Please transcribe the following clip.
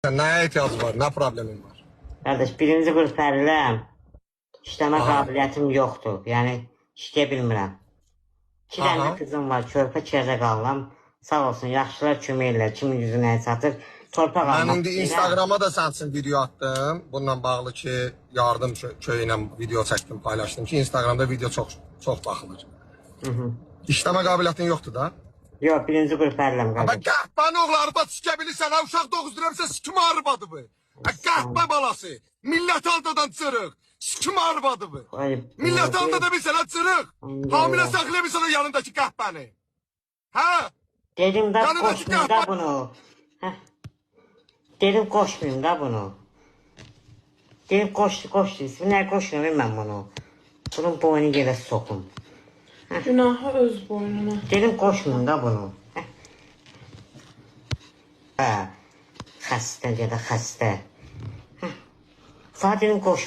Neye ihtiyacı var? Ne problemin var? Qardaş, birinci qrupərləm. İşləmə Aha. qabiliyyətim yoxdur. Yəni, işləyə bilmirəm. 2 dənə Aha. qızım var, körpə kərdə qalıram. Sağ olsun, yaxşılar kömək edirlər. Kimin yüzü nəyə çatır. Torpaq Ben almaq indi istəyirəm. Instagram'a da sen için video attım. Bununla bağlı ki yardım köyüyle video çektim, paylaştım ki Instagram'da video çok bakılır. İşleme kabiliyetin yoktu da. Yox, birinci qrupərləm Ben qardaş. qəhbən oğlu arba sikəbilirsən, ha uşaq 9 lirəmsə sikim arbadı bu. Qəhbə balası, millət aldadan çırıq, sikim arbadı bu. Ay, Millət aldada bilsən ha çırıq, hamilə saxlaya bilsən o yanındakı qəhbəni. Hə? Dedim də Yanındakı qoşmayayım da qəhbə... bunu. Hə. Dedim qoşmayayım da bunu. Dedim qoş deyilsin. Nə qoşmayayım mən bunu. Bunun boynu yerə soxum. Günahı öz boynuna. Dedim qoşmayayım da bunu. Hə. Xəstə ya da xəstə. Hə. Sadəcə dedim qoş.